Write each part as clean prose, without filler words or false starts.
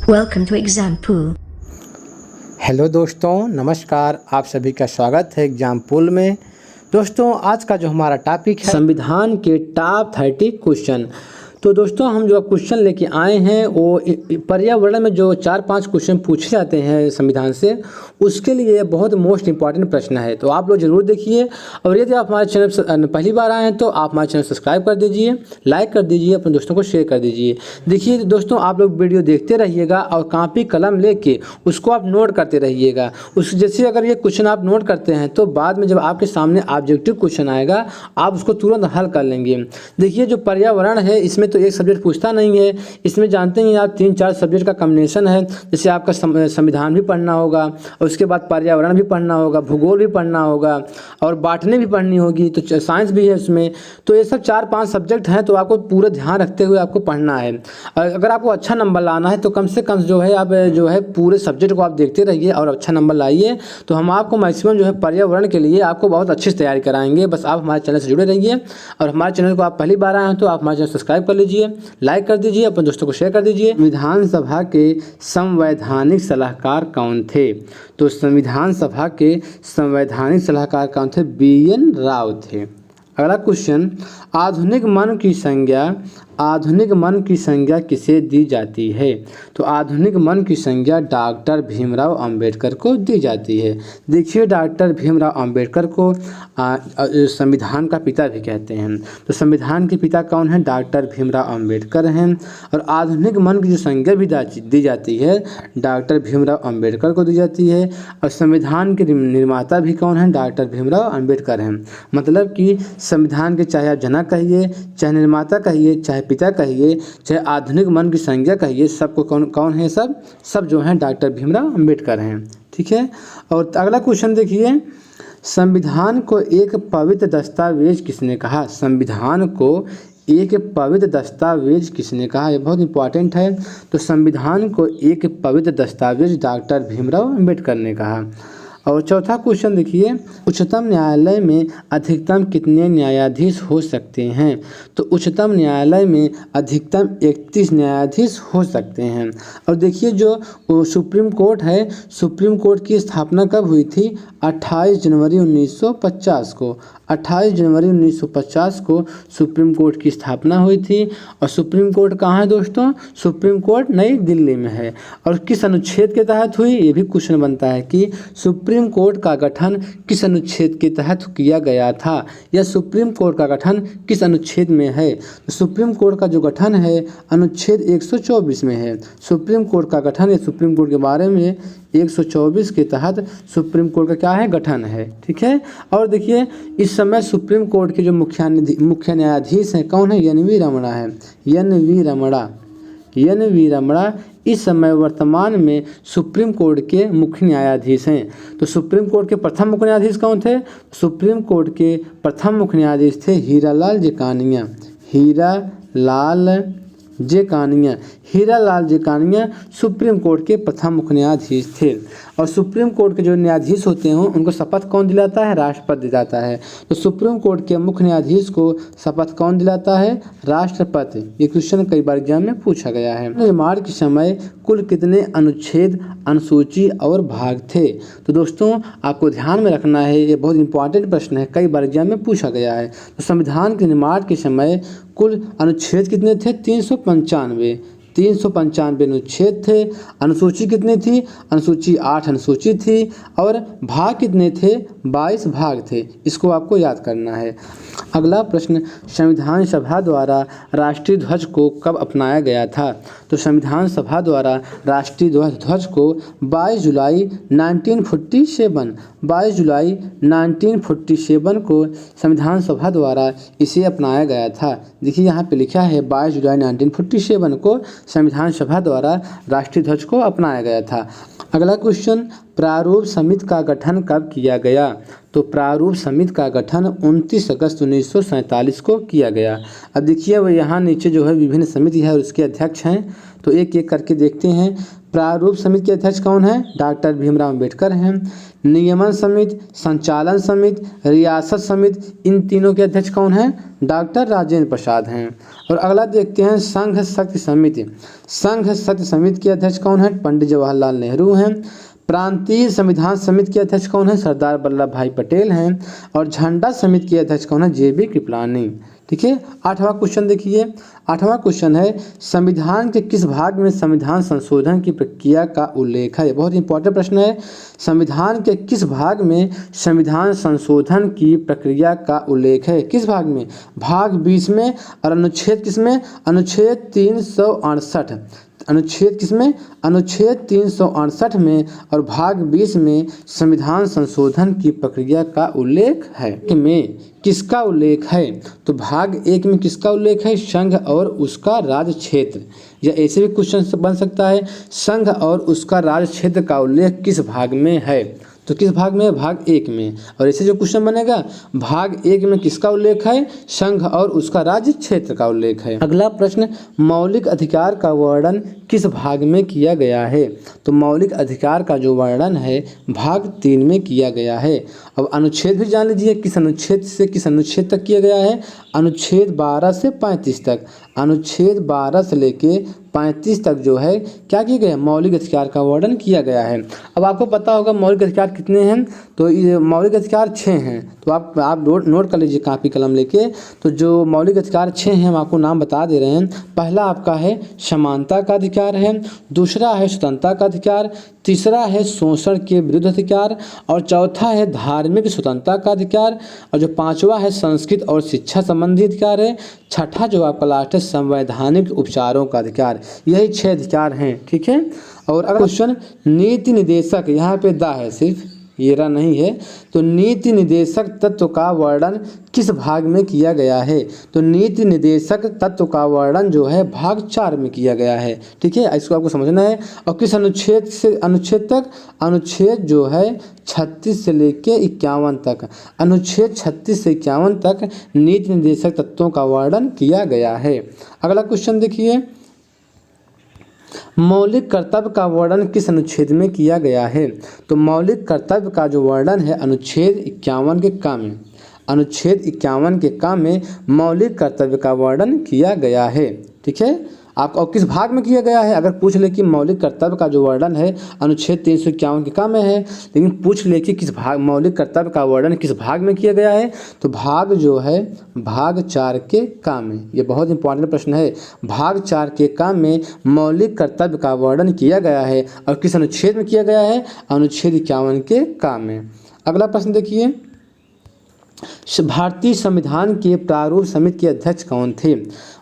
Welcome to Exam Pool. Hello दोस्तों, नमस्कार। आप सभी का स्वागत है एग्जाम पूल में। दोस्तों, आज का जो हमारा टॉपिक है संविधान के टॉप 30 क्वेश्चन। तो दोस्तों, हम जो क्वेश्चन लेके आए हैं वो पर्यावरण में जो 4-5 क्वेश्चन पूछे जाते हैं संविधान से, उसके लिए बहुत मोस्ट इंपॉर्टेंट प्रश्न है। तो आप लोग जरूर देखिए, और यदि आप हमारे चैनल पर पहली बार आए हैं तो आप हमारे चैनल सब्सक्राइब कर दीजिए, लाइक कर दीजिए, अपने दोस्तों को शेयर कर दीजिए। देखिए दोस्तों, आप लोग वीडियो देखते रहिएगा और कॉपी कलम लेके उसको आप नोट करते रहिएगा। उस जैसे अगर ये क्वेश्चन आप नोट करते हैं तो बाद में जब आपके सामने ऑब्जेक्टिव क्वेश्चन आएगा आप उसको तुरंत हल कर लेंगे। देखिए, जो पर्यावरण है इसमें तो एक सब्जेक्ट पूछता नहीं है, इसमें जानते हैं आप 3-4 सब्जेक्ट का कॉम्बिनेशन है। जैसे आपका संविधान भी पढ़ना होगा और उसके बाद पर्यावरण भी पढ़ना होगा, भूगोल भी पढ़ना होगा और बॉटनी भी पढ़नी होगी, तो साइंस भी है उसमें। तो ये सब 4-5 सब्जेक्ट हैं, तो आपको पूरा ध्यान रखते हुए आपको पढ़ना है। अगर आपको अच्छा नंबर लाना है तो कम से कम जो है आप जो है पूरे सब्जेक्ट को आप देखते रहिए और अच्छा नंबर लाइए। तो हम आपको मैक्सिमम जो है पर्यावरण के लिए आपको बहुत अच्छी से तैयारी कराएंगे। बस आप हमारे चैनल से जुड़े रहिए, और हमारे चैनल को आप पहली बार आए हैं तो आप हमारे चैनल सब्सक्राइब कर लीजिए, लाइक कर दीजिए, अपने दोस्तों को शेयर कर दीजिए। विधानसभा के संवैधानिक सलाहकार कौन थे? तो संविधान सभा के संवैधानिक सलाहकार कौन थे? BN राव थे। अगला क्वेश्चन, आधुनिक मन की संज्ञा किसे दी जाती है? तो आधुनिक मन की संज्ञा डॉक्टर भीमराव अंबेडकर को दी जाती है। देखिए, डॉक्टर भीमराव अंबेडकर को संविधान का पिता भी कहते हैं। तो संविधान के पिता कौन हैं? डॉक्टर भीमराव अंबेडकर हैं। और आधुनिक मन की जो संज्ञा भी दी जाती है डॉक्टर भीमराव अंबेडकर को दी जाती है। और संविधान के निर्माता भी कौन हैं? डॉक्टर भीमराव अंबेडकर हैं। मतलब कि संविधान के चाहे आप जनक कहिए, चाहे निर्माता कहिए, चाहे पिता कहिए, चाहे आधुनिक मन की संज्ञा कहिए, सबको कौन है? सब जो हैं डॉक्टर भीमराव अंबेडकर हैं। ठीक है। और अगला क्वेश्चन देखिए, संविधान को एक पवित्र दस्तावेज किसने कहा? संविधान को एक पवित्र दस्तावेज किसने कहा? यह बहुत इंपॉर्टेंट है। तो संविधान को एक पवित्र दस्तावेज डॉक्टर भीमराव अंबेडकर ने कहा। और चौथा क्वेश्चन देखिए, उच्चतम न्यायालय में अधिकतम कितने न्यायाधीश हो सकते हैं? तो उच्चतम न्यायालय में अधिकतम 31 न्यायाधीश हो सकते हैं। और देखिए, जो सुप्रीम कोर्ट है, सुप्रीम कोर्ट की स्थापना कब हुई थी? 28 जनवरी 1950 को। 28 जनवरी 1950 को सुप्रीम कोर्ट की स्थापना हुई थी। और सुप्रीम कोर्ट कहाँ है दोस्तों? सुप्रीम कोर्ट नई दिल्ली में है। और किस अनुच्छेद के तहत हुई? ये भी क्वेश्चन बनता है कि सुप्रीम कोर्ट का गठन किस अनुच्छेद के तहत किया गया था, या सुप्रीम कोर्ट का गठन किस अनुच्छेद में है? तो सुप्रीम कोर्ट का जो गठन है अनुच्छेद 124 में है। सुप्रीम कोर्ट का गठन या सुप्रीम कोर्ट के बारे में 124 के तहत सुप्रीम कोर्ट का क्या है? गठन है। ठीक है। और देखिए, इस समय सुप्रीम कोर्ट के जो मुख्य न्यायाधीश हैं कौन है? NV रमणा है। NV रमणा इस समय वर्तमान में सुप्रीम कोर्ट के मुख्य न्यायाधीश हैं। तो सुप्रीम कोर्ट के प्रथम मुख्य न्यायाधीश कौन थे? सुप्रीम कोर्ट के प्रथम मुख्य न्यायाधीश थे हीरालाल जेकानिया सुप्रीम कोर्ट के प्रथम मुख्य न्यायाधीश थे। और सुप्रीम कोर्ट के जो न्यायाधीश होते हैं उनको शपथ कौन दिलाता है? राष्ट्रपति दिलाता है। तो सुप्रीम कोर्ट के मुख्य न्यायाधीश को शपथ कौन दिलाता है? राष्ट्रपति। ये क्वेश्चन कई बार एग्जाम में पूछा गया है। निर्माण के समय कुल कितने अनुच्छेद, अनुसूची और भाग थे? तो दोस्तों, आपको ध्यान में रखना है, ये बहुत इंपॉर्टेंट प्रश्न है, कई बार एग्जाम में पूछा गया है। तो संविधान के निर्माण के समय कुल अनुच्छेद कितने थे? 395 अनुच्छेद थे। अनुसूची कितनी थी? अनुसूची 8 अनुसूची थी। और भाग कितने थे? 22 भाग थे। इसको आपको याद करना है। अगला प्रश्न, संविधान सभा द्वारा राष्ट्रीय ध्वज को कब अपनाया गया था? तो संविधान सभा द्वारा राष्ट्रीय ध्वज को 22 जुलाई 1947 को संविधान सभा द्वारा इसे अपनाया गया था। देखिए, यहाँ पे लिखा है 22 जुलाई 1947 को संविधान सभा द्वारा राष्ट्रीय ध्वज को अपनाया गया था। अगला क्वेश्चन, प्रारूप समिति का गठन कब किया गया? तो प्रारूप समिति का गठन 29 अगस्त 1947 को किया गया। अब देखिए वो यहाँ नीचे जो है विभिन्न समिति है और उसके अध्यक्ष हैं, तो एक एक करके देखते हैं। प्रारूप समिति के अध्यक्ष कौन है? डॉक्टर भीमराव अंबेडकर हैं। नियमन समिति, संचालन समिति, रियासत समिति, इन तीनों के अध्यक्ष कौन हैं? डॉक्टर राजेंद्र प्रसाद हैं। और अगला देखते हैं संघ शक्ति समिति। संघ शक्ति समिति के अध्यक्ष कौन है? पंडित जवाहरलाल नेहरू हैं। प्रांतीय संविधान समिति के अध्यक्ष कौन है? सरदार वल्लभ भाई पटेल हैं। और झंडा समिति के अध्यक्ष कौन है? JB कृपलानी। ठीक है। 8वां क्वेश्चन देखिए। 8वां क्वेश्चन है संविधान के किस भाग में संविधान संशोधन की प्रक्रिया का उल्लेख है? बहुत इंपॉर्टेंट प्रश्न है। संविधान के किस भाग में संविधान संशोधन की प्रक्रिया का उल्लेख है? किस भाग में? भाग 20 में। और अनुच्छेद किसमें? अनुच्छेद 368। अनुच्छेद किसमें? अनुच्छेद 368 में और भाग 20 में संविधान संशोधन की प्रक्रिया का उल्लेख है। में किसका उल्लेख है? तो भाग 1 में किसका उल्लेख है? संघ और उसका राज्य क्षेत्र। या ऐसे भी क्वेश्चन बन सकता है, संघ और उसका राज्य क्षेत्र का उल्लेख किस भाग में है? तो किस भाग में है? भाग 1 में। और ऐसे जो क्वेश्चन बनेगा, भाग 1 में किसका उल्लेख है? संघ और उसका राज्य क्षेत्र का उल्लेख है। अगला प्रश्न, मौलिक अधिकार का वर्णन किस भाग में किया गया है? तो मौलिक अधिकार का जो वर्णन है भाग 3 में किया गया है। अब अनुच्छेद भी जान लीजिए, किस अनुच्छेद से किस अनुच्छेद तक किया गया है? अनुच्छेद 12 से 35 तक। अनुच्छेद 12 से लेके 35 तक जो है क्या किया गया? मौलिक अधिकार का वर्णन किया गया है। अब आपको पता होगा मौलिक अधिकार कितने हैं? तो ये मौलिक अधिकार 6 हैं। तो आप नोट कर लीजिए कापी कलम लेके। तो जो मौलिक अधिकार 6 हैं हम आपको नाम बता दे रहे हैं। पहला आपका है समानता का अधिकार है, दूसरा है स्वतंत्रता का अधिकार, तीसरा है शोषण के विरुद्ध अधिकार, और चौथा है धार्मिक स्वतंत्रता का अधिकार, और जो 5वां है संस्कृत और शिक्षा संबंधी अधिकार है, छठा जो आपका लास्ट है संवैधानिक उपचारों का अधिकार। यही 6 अधिकार हैं। ठीक है। और अगर क्वेश्चन नीति निदेशक, यहाँ पे दा है सिर्फ, ये रा नहीं है। तो नीति निदेशक तत्व का वर्णन किस भाग में किया गया है? तो नीति निदेशक तत्व का वर्णन जो है भाग 4 में किया गया है। ठीक है, इसको आपको समझना है। और किस अनुच्छेद से अनुच्छेद तक? अनुच्छेद जो है 36 से लेके 51 तक। अनुच्छेद 36 से 51 तक नीति निदेशक तत्वों का वर्णन किया गया है। अगला क्वेश्चन देखिए, मौलिक कर्तव्य का वर्णन किस अनुच्छेद में किया गया है? तो मौलिक कर्तव्य का जो वर्णन है अनुच्छेद 51 के का में। अनुच्छेद 51 के का में मौलिक कर्तव्य का वर्णन किया गया है। ठीक है। आप और किस भाग में किया गया है? अगर पूछ ले कि मौलिक कर्तव्य का जो वर्णन है अनुच्छेद 351 के का में है, लेकिन पूछ ले कि किस भाग मौलिक कर्तव्य का वर्णन किस भाग में किया गया है, तो भाग जो है भाग 4 के का में। ये बहुत इंपॉर्टेंट प्रश्न है। भाग 4 के का में मौलिक कर्तव्य का वर्णन किया गया है और किस अनुच्छेद में किया गया है? अनुच्छेद 51 के का में। अगला प्रश्न देखिए, भारतीय संविधान के प्रारूप समिति के अध्यक्ष कौन थे?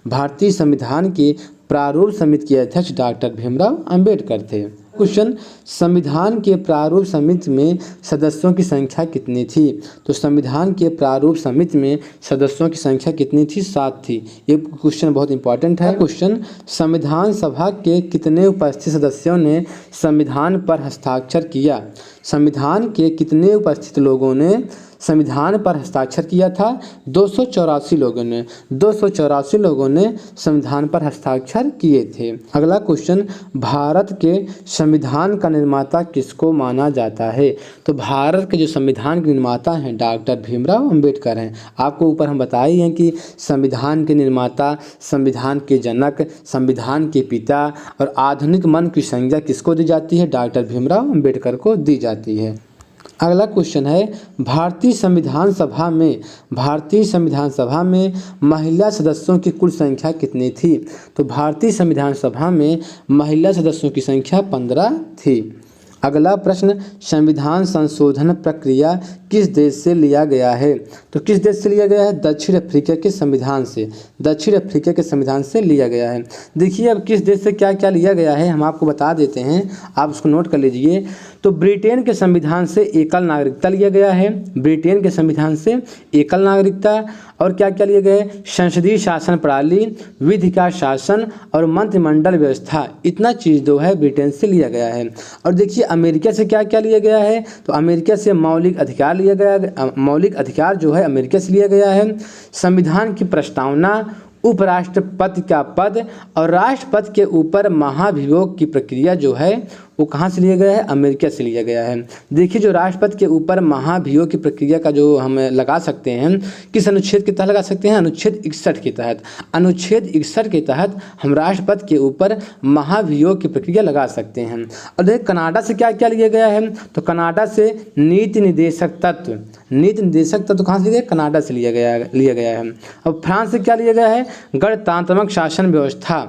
भारतीय संविधान के प्रारूप समिति के अध्यक्ष डॉक्टर भीमराव अंबेडकर थे। क्वेश्चन, संविधान के प्रारूप समिति में सदस्यों की संख्या कितनी थी? तो संविधान के प्रारूप समिति में सदस्यों की संख्या कितनी थी? 7 थी। ये क्वेश्चन बहुत इंपॉर्टेंट है। क्वेश्चन, संविधान सभा के कितने उपस्थित सदस्यों ने संविधान पर हस्ताक्षर किया? संविधान के कितने उपस्थित लोगों ने संविधान पर हस्ताक्षर किया था? 284 लोगों ने। 284 लोगों ने संविधान पर हस्ताक्षर किए थे। अगला क्वेश्चन, भारत के संविधान का निर्माता किसको माना जाता है? तो भारत के जो संविधान के निर्माता हैं डॉक्टर भीमराव अंबेडकर हैं। आपको ऊपर हम बताए हैं कि संविधान के निर्माता, संविधान के जनक, संविधान के पिता और आधुनिक मन की संज्ञा किसको दी जाती है? डॉक्टर भीमराव अंबेडकर को दी जाती है। अगला क्वेश्चन है, भारतीय संविधान सभा में महिला सदस्यों की कुल संख्या कितनी थी? तो भारतीय संविधान सभा में महिला सदस्यों की संख्या 15 थी। अगला प्रश्न, संविधान संशोधन प्रक्रिया किस देश से लिया गया है? तो किस देश से लिया गया है? दक्षिण अफ्रीका के संविधान से। दक्षिण अफ्रीका के संविधान से लिया गया है। देखिए अब किस देश से क्या क्या लिया गया है हम आपको बता देते हैं, आप उसको नोट कर लीजिए। तो ब्रिटेन के संविधान से एकल नागरिकता लिया गया है, ब्रिटेन के संविधान से एकल नागरिकता। और क्या क्या लिया गया है? संसदीय शासन प्रणाली, विधि का शासन और मंत्रिमंडल व्यवस्था, इतना चीज़ जो है ब्रिटेन से लिया गया है। और देखिए अमेरिका से क्या क्या लिया गया है, तो अमेरिका से मौलिक अधिकार लिया गया, मौलिक अधिकार जो है अमेरिका से लिया गया है। संविधान की प्रस्तावना, उपराष्ट्रपति का पद और राष्ट्रपति के ऊपर महाभियोग की प्रक्रिया जो है वो कहाँ से लिया गया है? अमेरिका से लिया गया है। देखिए जो राष्ट्रपति के ऊपर महाभियोग की प्रक्रिया का जो हम लगा सकते हैं, किस अनुच्छेद के तहत लगा सकते हैं? अनुच्छेद 61 के तहत। अनुच्छेद 61 के तहत हम राष्ट्रपति के ऊपर महाभियोग की प्रक्रिया लगा सकते हैं। और देखिए कनाडा से क्या क्या लिया गया है, तो कनाडा से नीति निर्देशक तत्व, नीति निर्देशक तत्व कहाँ से लिया गया? कनाडा से लिया गया है। अब फ्रांस से क्या लिया गया है? गणतंत्रात्मक शासन व्यवस्था,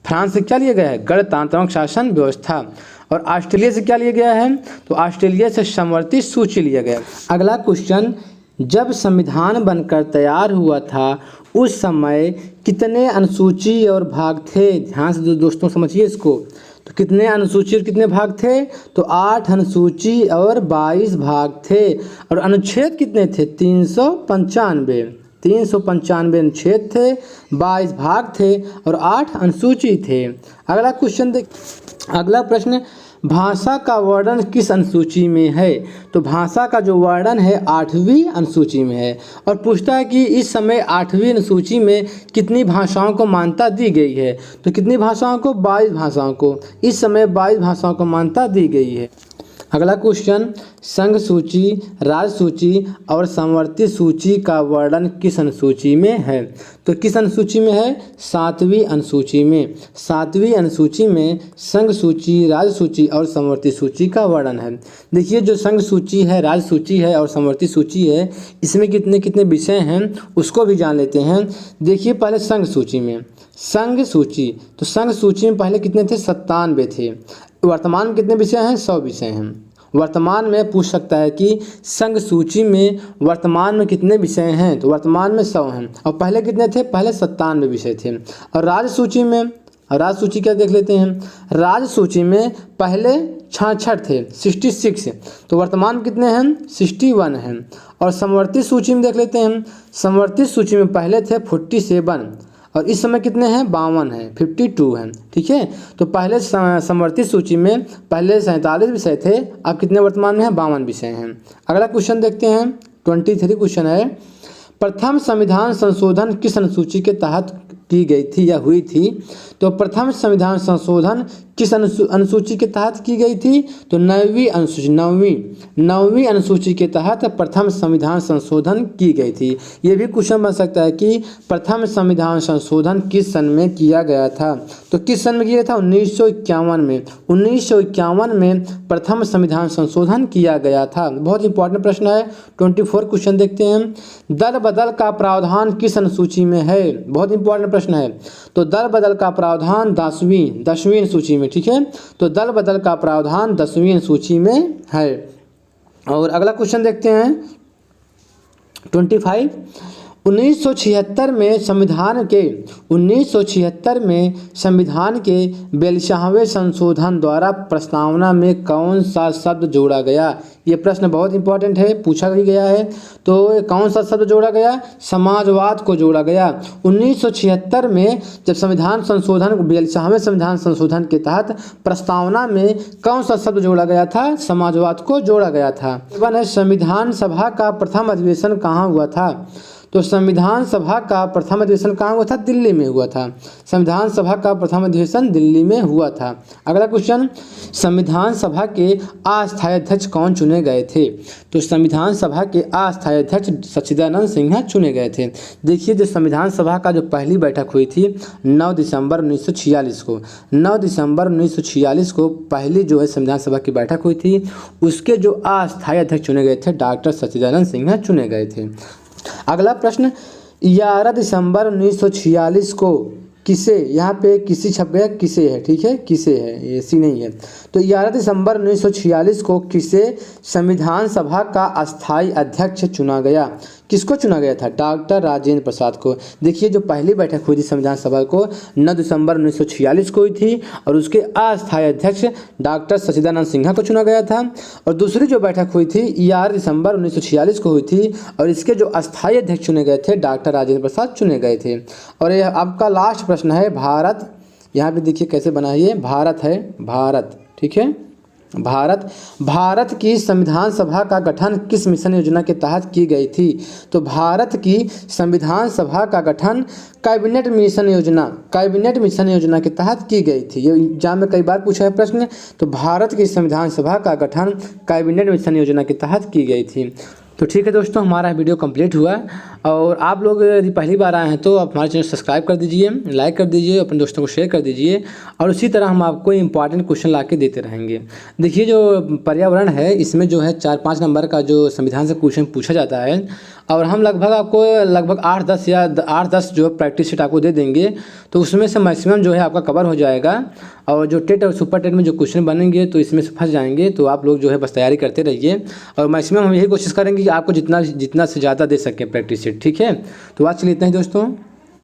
फ्रांस से क्या लिया गया है? गणतंत्रात्मक शासन व्यवस्था। और ऑस्ट्रेलिया से क्या लिया गया है? तो ऑस्ट्रेलिया से समवर्ती सूची लिया गया। अगला क्वेश्चन, जब संविधान बनकर तैयार हुआ था उस समय कितने अनुसूची और भाग थे? ध्यान से दोस्तों समझिए इसको। तो कितने अनुसूची और कितने भाग थे? तो 8 अनुसूची और 22 भाग थे। और अनुच्छेद कितने थे? 395 अनुच्छेद थे, 22 भाग थे और 8 अनुसूची थे। अगला क्वेश्चन देख, अगला प्रश्न, भाषा का वर्णन किस अनुसूची में है? तो भाषा का जो वर्णन है 8वीं अनुसूची में है। और पूछता है कि इस समय 8वीं अनुसूची में कितनी भाषाओं को मान्यता दी गई है? तो कितनी भाषाओं को? 22 भाषाओं को। इस समय 22 भाषाओं को मान्यता दी गई है। अगला क्वेश्चन, संघ सूची, राज्य सूची और समवर्ती सूची का वर्णन किस अनुसूची में है? तो किस अनुसूची में है? 7वीं अनुसूची में। 7वीं अनुसूची में संघ सूची, राज्य सूची और समवर्ती सूची का वर्णन है। देखिए जो संघ सूची है, राज्य सूची है और समवर्ती सूची है, इसमें कितने कितने विषय हैं उसको भी जान लेते हैं। देखिए पहले संघ सूची में, संघ सूची, तो संघ सूची में पहले कितने थे? 97 थे। वर्तमान में कितने विषय हैं? 100 विषय हैं। वर्तमान में पूछ सकता है कि संघ सूची में वर्तमान में कितने विषय हैं? तो वर्तमान में 100 हैं। और पहले कितने थे? पहले 97 विषय थे। और राज्य सूची में, राज्य सूची क्या देख लेते हैं? राज्य सूची में पहले 66 थे, 66। तो वर्तमान में कितने हैं? 61 हैं। और समवर्ती सूची में देख लेते हैं। समवर्ती सूची में पहले थे 47 और इस समय कितने हैं? 52 हैं, 52 हैं। ठीक है, तो पहले समवर्ती सूची में पहले 47 विषय थे, अब कितने वर्तमान में हैं? 52 विषय हैं। अगला क्वेश्चन देखते हैं, 23 क्वेश्चन है, प्रथम संविधान संशोधन किस अनुसूची के तहत की गई थी या हुई थी? तो प्रथम संविधान संशोधन किस अनुसूची के तहत की गई थी? तो 9वीं अनुसूची, 9वीं अनुसूची के तहत प्रथम संविधान संशोधन की गई थी। ये भी क्वेश्चन बन सकता है कि प्रथम संविधान संशोधन किस सन में किया गया था? तो किस सन में किया था? 1951 में। 1951 में प्रथम संविधान संशोधन किया गया था। बहुत इंपॉर्टेंट प्रश्न है। 24 क्वेश्चन देखते हैं, दल बदल का प्रावधान किस अनुसूची में है? बहुत इंपॉर्टेंट प्रश्न है। तो दल बदल का प्रावधान 10वीं अनुसूची में। ठीक है, तो दल बदल का प्रावधान 10वीं अनुसूची में है। और अगला क्वेश्चन देखते हैं 25, 1976 में संविधान के 42वें संशोधन द्वारा प्रस्तावना में कौन सा शब्द जोड़ा गया? ये प्रश्न बहुत इंपॉर्टेंट है, पूछा भी गया है। तो कौन सा शब्द जोड़ा गया? समाजवाद को जोड़ा गया। 1976 में जब संविधान संशोधन, 42वें संविधान संशोधन के तहत प्रस्तावना में कौन सा शब्द जोड़ा गया था? समाजवाद को जोड़ा गया था। संविधान सभा का प्रथम अधिवेशन कहाँ हुआ था? तो संविधान सभा का प्रथम अधिवेशन कहाँ हुआ था? दिल्ली में हुआ था। संविधान सभा का प्रथम अधिवेशन दिल्ली में हुआ था। अगला क्वेश्चन, संविधान सभा के अस्थायी अध्यक्ष कौन चुने गए थे? तो संविधान सभा के अस्थायी अध्यक्ष सच्चिदानंद सिन्हा चुने गए थे। देखिए जो संविधान सभा का जो पहली बैठक हुई थी 9 दिसंबर 1946 को, 9 दिसंबर 1946 को पहली जो है संविधान सभा की बैठक हुई थी। उसके जो अस्थायी अध्यक्ष चुने गए थे डॉक्टर सच्चिदानंद सिन्हा चुने गए थे। अगला प्रश्न, 11 दिसंबर 1946 को किसे, यहाँ पे किसी छप गया, किसे है, ठीक है, किसे है, ये सी नहीं है। तो 11 दिसंबर 1946 को किसे संविधान सभा का अस्थायी अध्यक्ष चुना गया? किसको चुना गया था? डॉक्टर राजेंद्र प्रसाद को। देखिए जो पहली बैठक हुई थी संविधान सभा को 9 दिसंबर 1946 को हुई थी और उसके अस्थायी अध्यक्ष डॉक्टर सच्चिदानंद सिन्हा को चुना गया था। और दूसरी जो बैठक हुई थी 11 दिसंबर 1946 को हुई थी और इसके जो अस्थायी अध्यक्ष चुने गए थे डॉक्टर राजेंद्र प्रसाद चुने गए थे। और यह आपका लास्ट प्रश्न है, भारत, यहाँ पे देखिए कैसे बना है, ये भारत है, भारत, ठीक है, भारत की संविधान सभा का गठन किस मिशन योजना के तहत की गई थी? तो भारत की संविधान सभा का गठन कैबिनेट मिशन योजना के तहत की गई थी। ये एग्जाम में कई बार पूछा है प्रश्न। तो भारत की संविधान सभा का गठन कैबिनेट मिशन योजना के तहत की गई थी। तो ठीक है दोस्तों, हमारा वीडियो कंप्लीट हुआ और आप लोग यदि पहली बार आए हैं तो आप हमारे चैनल सब्सक्राइब कर दीजिए, लाइक कर दीजिए, अपने दोस्तों को शेयर कर दीजिए और उसी तरह हम आपको इंपॉर्टेंट क्वेश्चन ला के देते रहेंगे। देखिए जो पर्यावरण है इसमें जो है 4-5 नंबर का जो संविधान से क्वेश्चन पूछा जाता है और हम लगभग 8-10 जो प्रैक्टिस सेट आपको दे देंगे, तो उसमें से मैक्सिमम जो है आपका कवर हो जाएगा। और जो टेट और सुपर टेट में जो क्वेश्चन बनेंगे तो इसमें से फंस जाएंगे। तो आप लोग जो है बस तैयारी करते रहिए और मैक्सिमम हम यही कोशिश करेंगे कि आपको जितना से ज़्यादा दे सकें प्रैक्टिस सेट, ठीक है। तो आज चलिए इतना ही दोस्तों।